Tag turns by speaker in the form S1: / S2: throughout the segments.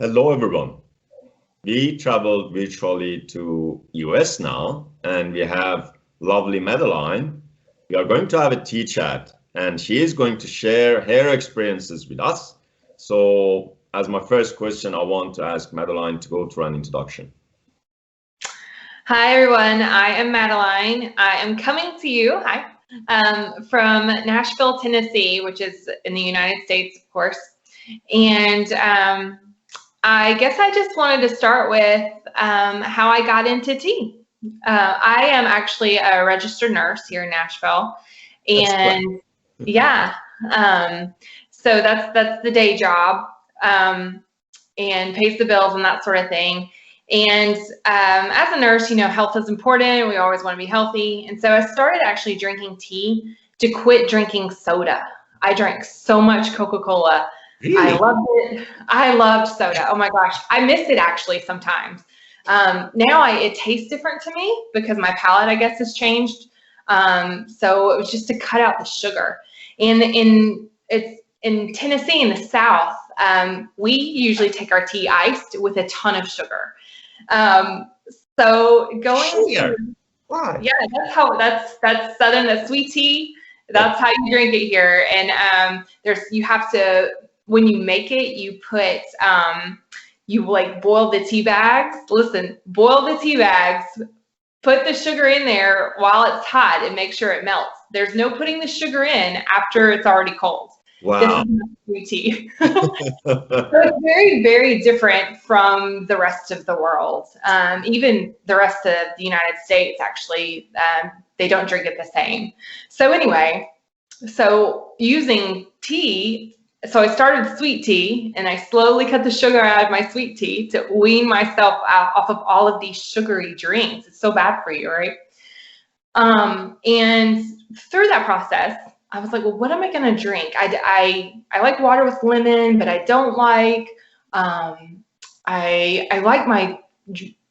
S1: Hello, everyone. We traveled virtually to US now, and we have lovely Madeline. We are going to have a tea chat, and she is going to share her experiences with us. So, as my first question, I want to ask Madeline to go through an introduction.
S2: Hi, everyone. I am Madeline. I am coming to you, from Nashville, Tennessee, which is in the United States, of course. And I guess I just wanted to start with how I got into tea. I am actually a registered nurse here in Nashville, and yeah, so that's the day job, and pays the bills and that sort of thing. And as a nurse, you know, health is important. We always want to be healthy. And so I started actually drinking tea to quit drinking soda. I drank so much Coca-Cola.
S1: Really?
S2: I loved it. I loved soda. Oh my gosh. I miss it actually sometimes. Now it tastes different to me because my palate, I guess, has changed. So it was just to cut out the sugar. And in Tennessee, in the South, we usually take our tea iced with a ton of sugar. So going to, yeah, that's Southern, that's sweet tea. That's how you drink it here. And you have to, when you make it, you put, you like boil the tea bags. Listen, boil the tea bags, put the sugar in there while it's hot and make sure it melts. There's no putting the sugar in after it's already cold.
S1: Wow.
S2: This is not sweet tea. So it's very, very different from the rest of the world. Even the rest of the United States, actually, they don't drink it the same. So anyway, so using tea, so I started sweet tea, and I slowly cut the sugar out of my sweet tea to wean myself off of all of these sugary drinks. It's so bad for you, right? And through that process, I was like, well, what am I going to drink? I like water with lemon, but I don't like, I like my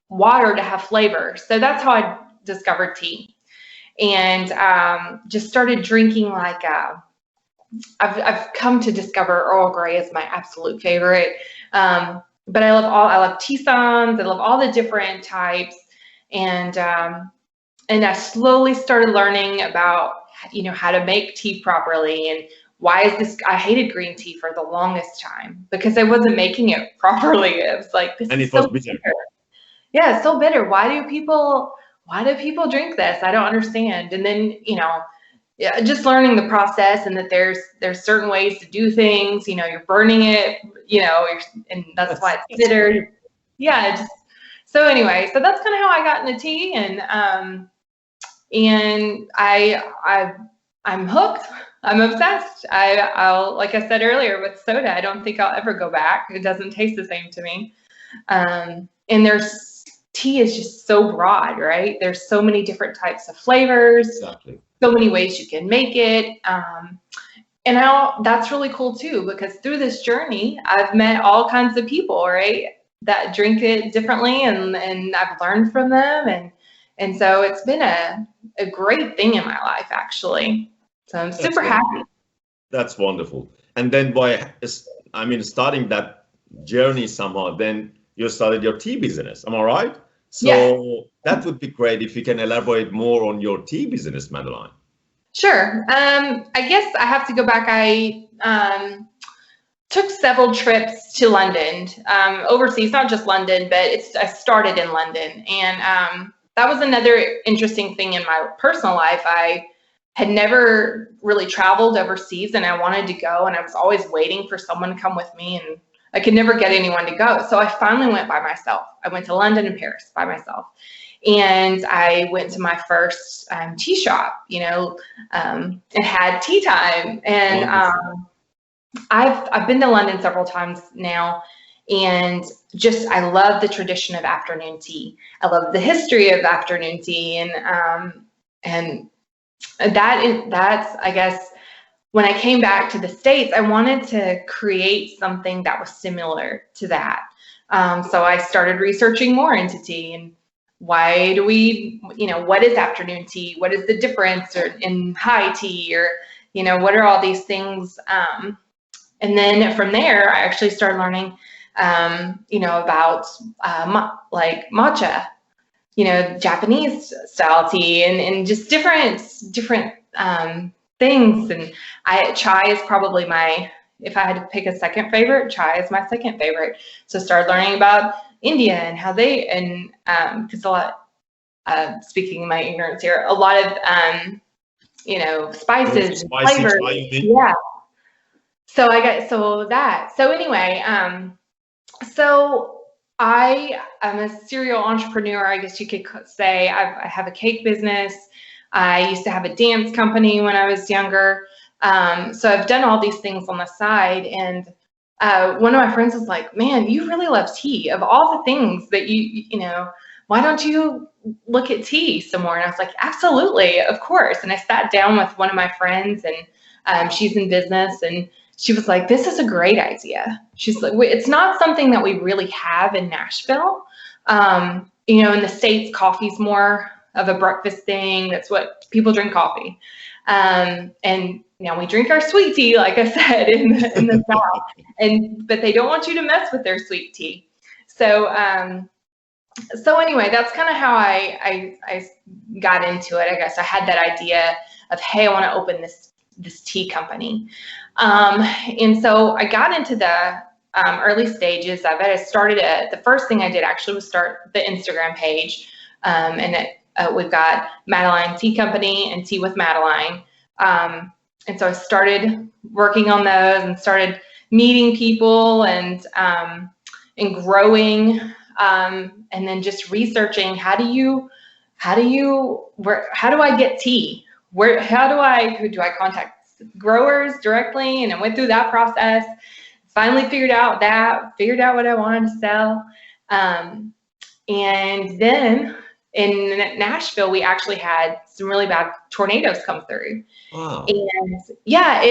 S2: water to have flavor. So that's how I discovered tea, and just started drinking like, I've come to discover Earl Grey as my absolute favorite. But I love tisanes. I love all the different types. And I slowly started learning about, you know, how to make tea properly, and why is this, I hated green tea for the longest time because I wasn't making it properly. It was like, this is so bitter. Yeah, it's so bitter. Why do people drink this? I don't understand. And then, you know, yeah, just learning the process, and that there's certain ways to do things. You know, you're burning it, you know, and that's why it's bitter. Yeah, so anyway, so that's kind of how I got into tea, and I'm hooked. I'm obsessed. I'll, like I said earlier with soda, I don't think I'll ever go back. It doesn't taste the same to me. And tea is just so broad, right? There's so many different types of flavors.
S1: Exactly.
S2: So many ways you can make it. And now that's really cool too, because through this journey, I've met all kinds of people, right, that drink it differently, and I've learned from them. And so it's been a great thing in my life, actually. So I'm super happy.
S1: That's wonderful. And then starting that journey somehow, then you started your tea business. Am I right? So yes. That would be great if you can elaborate more on your tea business, Madeline.
S2: Sure. I guess I have to go back. I took several trips to London, overseas, not just London, but I started in London. And that was another interesting thing in my personal life. I had never really traveled overseas, and I wanted to go, and I was always waiting for someone to come with me, and I could never get anyone to go. So I finally went by myself. I went to London and Paris by myself. And I went to my first tea shop, you know, it had tea time. And I've been to London several times now, and I love the tradition of afternoon tea. I love the history of afternoon tea, and that's, I guess, when I came back to the States, I wanted to create something that was similar to that. So I started researching more into tea, and why do we, you know, what is afternoon tea? What is the difference in high tea, or, you know, what are all these things? And then from there, I actually started learning about like matcha, Japanese style tea, and just different things. And chai is probably if I had to pick a second favorite, chai is my second favorite. So started learning about India and how because a lot, speaking my ignorance here, a lot of, spices and flavors. Yeah. So so anyway, so I am a serial entrepreneur, I guess you could say. I have a cake business. I used to have a dance company when I was younger. So I've done all these things on the side. And one of my friends was like, man, you really love tea. Of all the things that why don't you look at tea some more? And I was like, absolutely, of course. And I sat down with one of my friends, and she's in business, and she was like, this is a great idea. She's like, it's not something that we really have in Nashville. In the States, coffee's more of a breakfast thing. That's what people drink, coffee. And we drink our sweet tea, like I said, in the South, but they don't want you to mess with their sweet tea. So anyway, that's kind of how I got into it. I guess I had that idea of, hey, I want to open this tea company. And so I got into the early stages of it. I started the first thing I did actually was start the Instagram page. We've got Madeline Tea Company and Tea with Madeline. And so I started working on those and started meeting people and growing, and then just researching how do I get tea? How do I contact growers directly? And I went through that process, finally figured out what I wanted to sell. And then in Nashville, we actually had some really bad tornadoes come through.
S1: Wow.
S2: And yeah,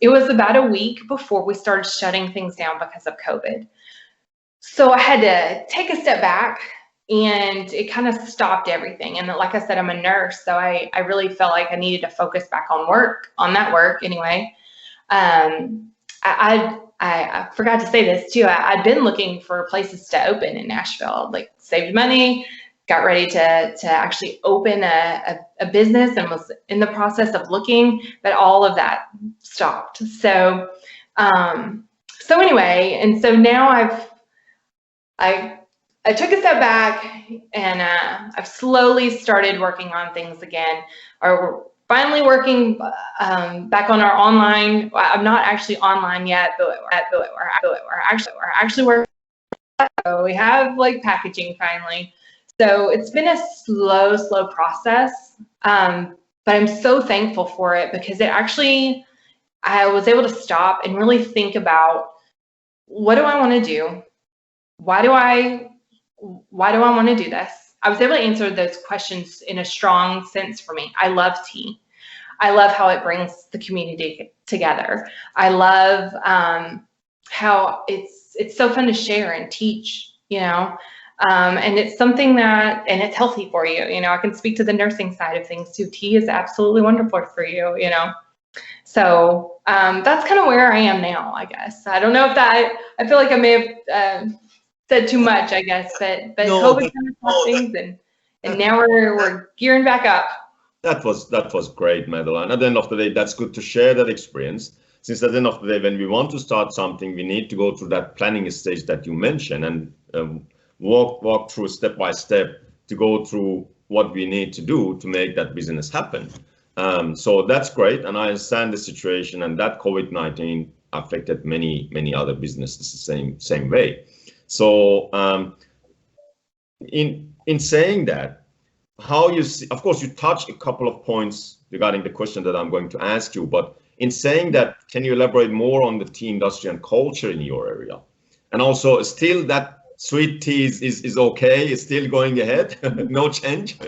S2: it was about a week before we started shutting things down because of COVID. So I had to take a step back, and it kind of stopped everything. And like I said, I'm a nurse, so I really felt like I needed to focus back on that work anyway. I forgot to say this too. I'd been looking for places to open in Nashville, like saved money, got ready to actually open a business, and was in the process of looking, but all of that stopped. So anyway, and so now I took a step back, and I've slowly started working on things again. We're finally working back on our online. I'm not actually online yet, but we're actually working. So we have like packaging finally. So it's been a slow process, but I'm so thankful for it, because I was able to stop and really think about, what do I want to do? Why do I want to do this? I was able to answer those questions in a strong sense for me. I love tea. I love how it brings the community together. I love how it's so fun to share and teach, and it's something and it's healthy for you. I can speak to the nursing side of things too. Tea is absolutely wonderful for you, So that's kind of where I am now, I guess. I don't know if I feel like I may have said too much, I guess, but no, COVID kind of stopped things, and now we're gearing back up.
S1: That was great, Madeline. At the end of the day, that's good to share that experience. Since at the end of the day, when we want to start something, we need to go through that planning stage that you mentioned, and walk through step by step to go through what we need to do to make that business happen. So that's great, and I understand the situation, and that COVID-19 affected many other businesses the same way. So in saying that, how you see, of course, you touched a couple of points regarding the question that I'm going to ask you, but in saying that, can you elaborate more on the tea industry and culture in your area? And also, still that sweet tea is okay, it's still going ahead, no change?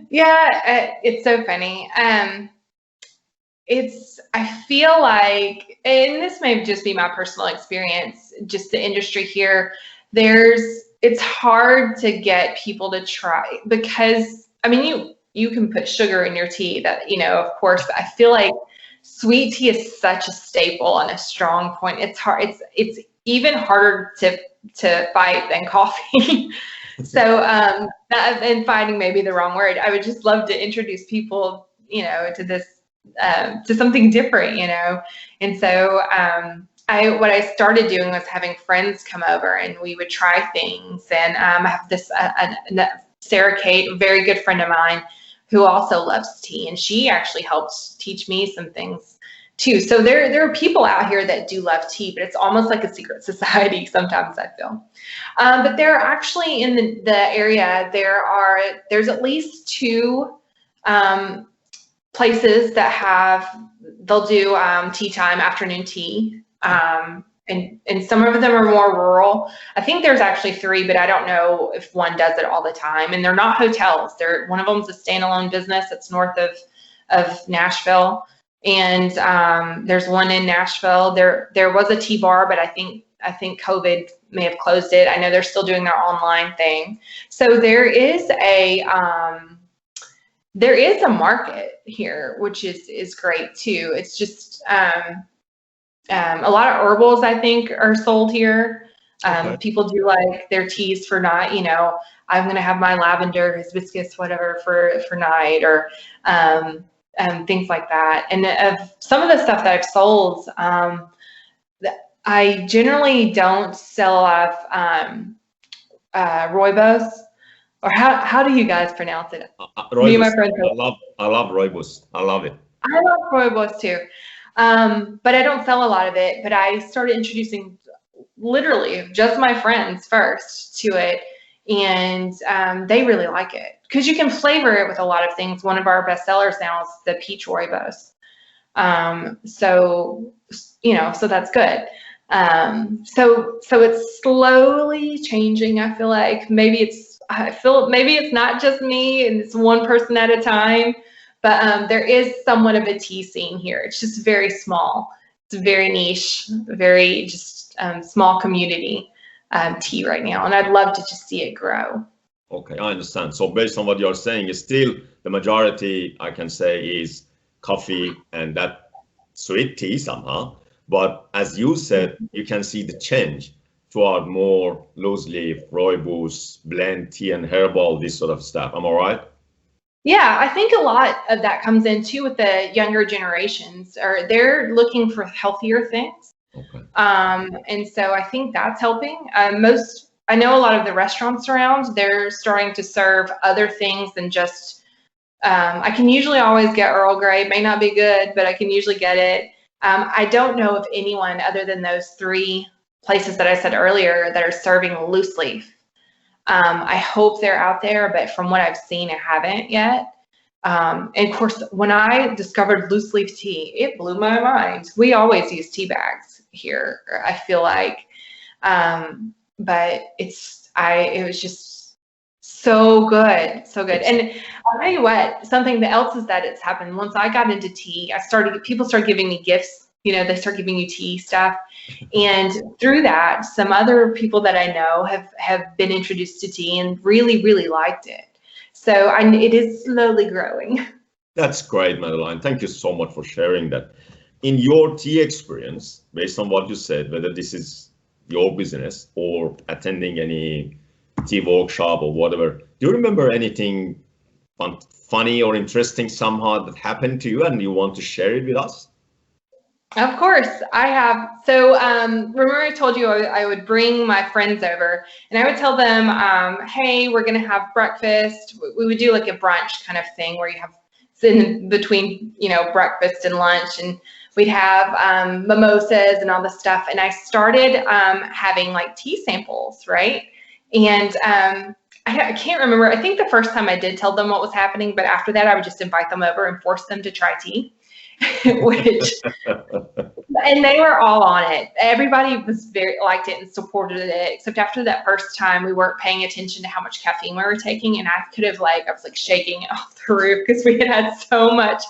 S2: Yeah, it's so funny. I feel like, and this may just be my personal experience, just the industry here, it's hard to get people to try, because, I mean, you can put sugar in your tea, that, of course, I feel like sweet tea is such a staple and a strong point. It's hard. It's even harder to fight than coffee. So, and fighting may be the wrong word. I would just love to introduce people, to this, to something different, And so, what I started doing was having friends come over and we would try things. And I have this Sarah Kate, a very good friend of mine, who also loves tea, and she actually helped teach me some things too. So there are people out here that do love tea, but it's almost like a secret society sometimes, I feel. But there are actually in the area, there's at least two places that they'll do tea time, afternoon tea. And some of them are more rural. I think there's actually 3, but I don't know if one does it all the time. And they're not hotels. One of them's a standalone business that's north of Nashville. And there's one in Nashville. There was a tea bar, but I think COVID may have closed it. I know they're still doing their online thing. So there is a market here, which is great too. It's just a lot of herbals, I think, are sold here. Okay. People do like their teas for night. I'm going to have my lavender, hibiscus, whatever for night, or things like that. And some of the stuff that I've sold, I generally don't sell a lot of rooibos. Or how do you guys pronounce it? Me and my friends.
S1: I love rooibos. I love it.
S2: I love rooibos too. But I don't sell a lot of it, but I started introducing literally just my friends first to it, and they really like it because you can flavor it with a lot of things. One of our best sellers now is the peach rooibos. So that's good. So it's slowly changing. I feel like maybe it's not just me and it's one person at a time. But there is somewhat of a tea scene here. It's just very small. It's very niche, very just small community tea right now. And I'd love to just see it grow.
S1: Okay, I understand. So based on what you're saying, is still the majority, I can say, is coffee and that sweet tea somehow. But as you said, you can see the change toward more loose leaf, rooibos, blend tea and herbal, this sort of stuff. Am I right?
S2: Yeah, I think a lot of that comes in too with the younger generations, or they're looking for healthier things. Okay. And so I think that's helping. I know a lot of the restaurants around, they're starting to serve other things than just, I can usually always get Earl Grey. It may not be good, but I can usually get it. I don't know of anyone other than those 3 places that I said earlier that are serving loose leaf. I hope they're out there, but from what I've seen, I haven't yet. And of course, when I discovered loose leaf tea, it blew my mind. We always use tea bags here, I feel like, but it was just so good, so good. And I'll tell you what, something else is that it's happened. Once I got into tea, people started giving me gifts. They start giving you tea stuff. And through that, some other people that I know have been introduced to tea and really, really liked it. So it is slowly growing.
S1: That's great, Madeline. Thank you so much for sharing that. In your tea experience, based on what you said, whether this is your business or attending any tea workshop or whatever, do you remember anything funny or interesting somehow that happened to you and you want to share it with us?
S2: Of course, I have. So remember I told you I would bring my friends over and I would tell them, hey, we're going to have breakfast. We would do like a brunch kind of thing where you have in between, breakfast and lunch, and we'd have mimosas and all this stuff. And I started having like tea samples, right? And I can't remember. I think the first time I did tell them what was happening, but after that I would just invite them over and force them to try tea. And they were all on it. Everybody was liked it and supported it, except after that first time we weren't paying attention to how much caffeine we were taking, and I was like shaking it off the roof because we had so much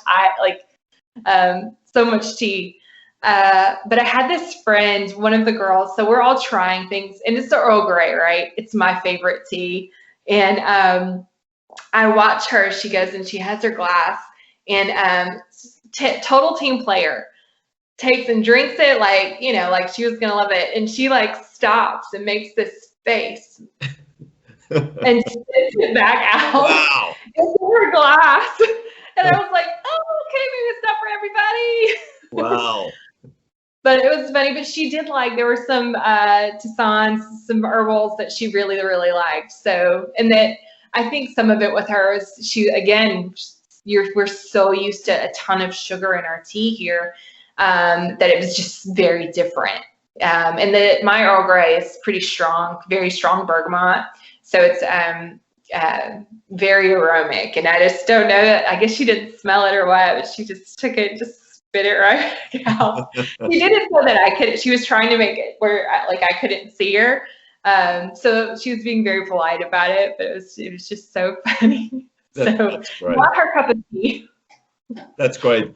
S2: so much tea. But I had this friend, one of the girls, so we're all trying things, and it's the Earl Grey, right? It's my favorite tea. And I watch her, she goes and she has her glass, and total team player. takes and drinks it like, you know, like she was gonna love it, and she like stops and makes this face and spits it back out
S1: Wow.
S2: into her glass. And I was like, oh, okay, maybe it's not for everybody.
S1: Wow.
S2: But it was funny. But she did like, there were some tisanes, some herbals that she really, really liked. So, and that I think some of it with her is she, again, we're so used to a ton of sugar in our tea here that it was just very different. And my Earl Grey is pretty strong, very strong bergamot. So it's very aromatic, and I just don't know that. I guess she didn't smell it or what, but she just took it, just spit it right out. She did it so that I could. She was trying to make it where like I couldn't see her, so she was being very polite about it. But it was just so funny.
S1: That's great.
S2: Not her cup of tea.
S1: That's great.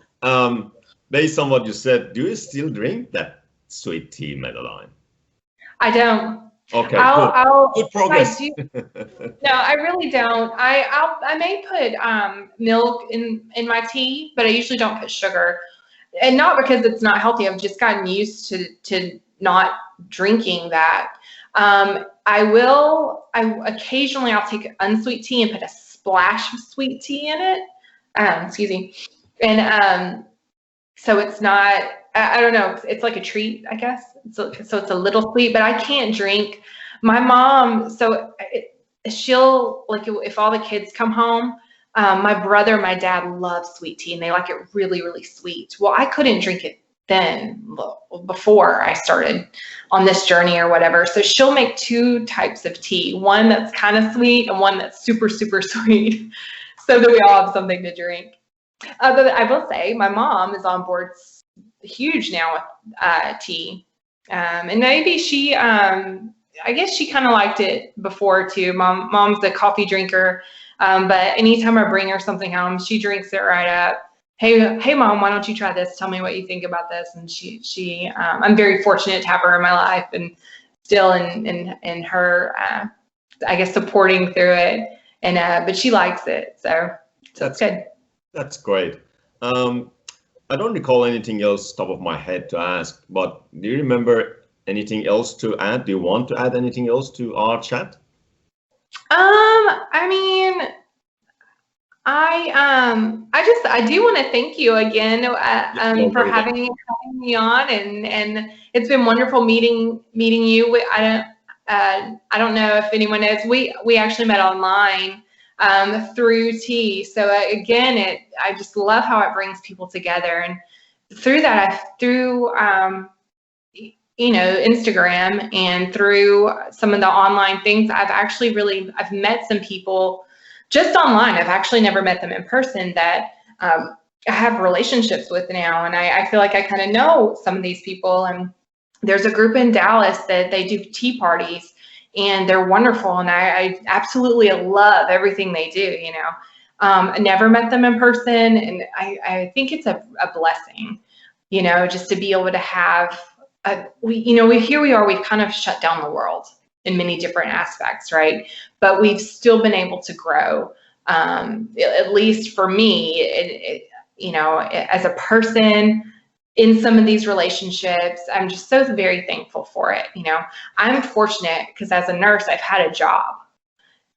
S1: Based on what you said, do you still drink that sweet tea, Madeline?
S2: I don't.
S1: Okay, good progress.
S2: No, I really don't. I may put milk in my tea, but I usually don't put sugar, and not because it's not healthy. I've just gotten used to not drinking that. I occasionally I'll take unsweet tea and put a splash of sweet tea in it. Excuse me, and so it's not. I don't know. It's like a treat, I guess. So it's a little sweet, but I can't drink. My mom, she'll like if all the kids come home. My brother, my dad love sweet tea, and they like it really, really sweet. Well, I couldn't drink it then before I started on this journey or whatever. So she'll make two types of tea, one that's kind of sweet and one that's super, super sweet, so that we all have something to drink. But I will say my mom is on board huge now with tea, and maybe she I guess she kind of liked it before too. Mom's a coffee drinker, but anytime I bring her something home, she drinks it right up. Hey mom, why don't you try this? Tell me what you think about this. And she I'm very fortunate to have her in my life, and still in her I guess supporting through it, and but she likes it, so that's good.
S1: That's great. I don't recall anything else top of my head to ask, but do you remember anything else to add? Do you want to add anything else to our chat?
S2: I mean, I do want to thank you again for having me on, and it's been wonderful meeting you. I don't know if anyone knows, we actually met online through tea. So again, I just love how it brings people together, and through that, through Instagram and through some of the online things, I've met some people just online. I've actually never met them in person that I have relationships with now, and I feel like I kind of know some of these people. And there's a group in Dallas that they do tea parties, and they're wonderful, and I absolutely love everything they do. I never met them in person, and I think it's a blessing, just to be able to have here we are, we've kind of shut down the world in many different aspects, right? But we've still been able to grow, at least for me, as a person in some of these relationships. I'm just so very thankful for it. I'm fortunate because as a nurse, I've had a job.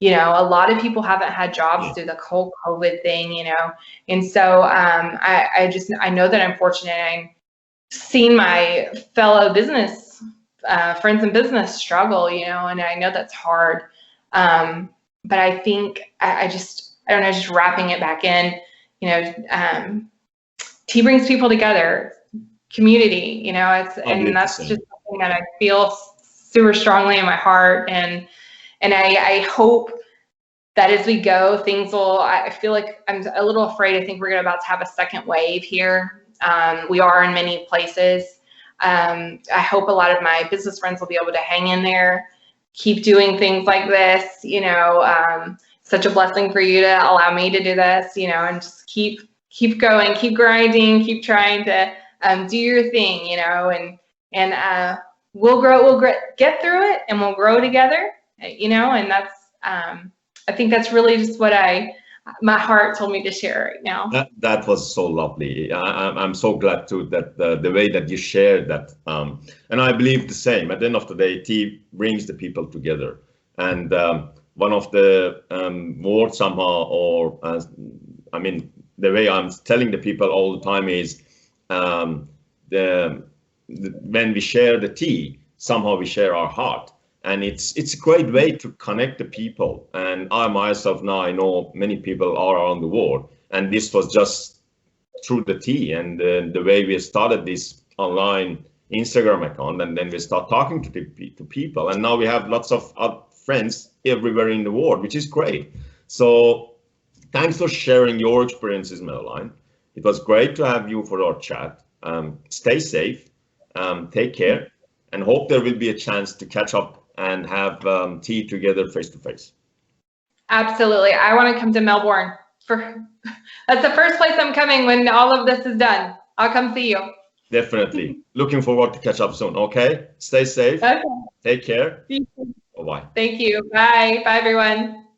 S2: A lot of people haven't had jobs through the whole COVID thing, and so I know that I'm fortunate. I'm seeing my fellow business friends in business struggle, and I know that's hard. But I think I don't know, just wrapping it back in, tea brings people together, community, and that's just something that I feel super strongly in my heart. And I hope that as we go, I feel like I'm a little afraid. I think we're about to have a second wave here. We are in many places. I hope a lot of my business friends will be able to hang in there, keep doing things like this. Such a blessing for you to allow me to do this, and just keep going, keep grinding, keep trying to do your thing, and we'll get through it, and we'll grow together, and that's I think that's really just what I my heart told me to share right now.
S1: That was so lovely. I'm so glad too that the way that you shared that, and I believe the same. At the end of the day, tea brings the people together, and one of the words somehow, or I mean, the way I'm telling the people all the time is when we share the tea, somehow we share our heart. And it's a great way to connect the people. And I myself now, I know many people are around the world, and this was just through the tea and the way we started this online Instagram account, and then we start talking to people, and now we have lots of friends everywhere in the world, which is great. So thanks for sharing your experiences, Madeline. It was great to have you for our chat. Stay safe, take care, and hope there will be a chance to catch up and have tea together face to face.
S2: Absolutely. I want to come to Melbourne. That's the first place I'm coming when all of this is done. I'll come see you.
S1: Definitely. Looking forward to catch up soon. Okay. Stay safe.
S2: Okay.
S1: Take care. Bye-bye.
S2: Thank you. Bye. Bye, everyone.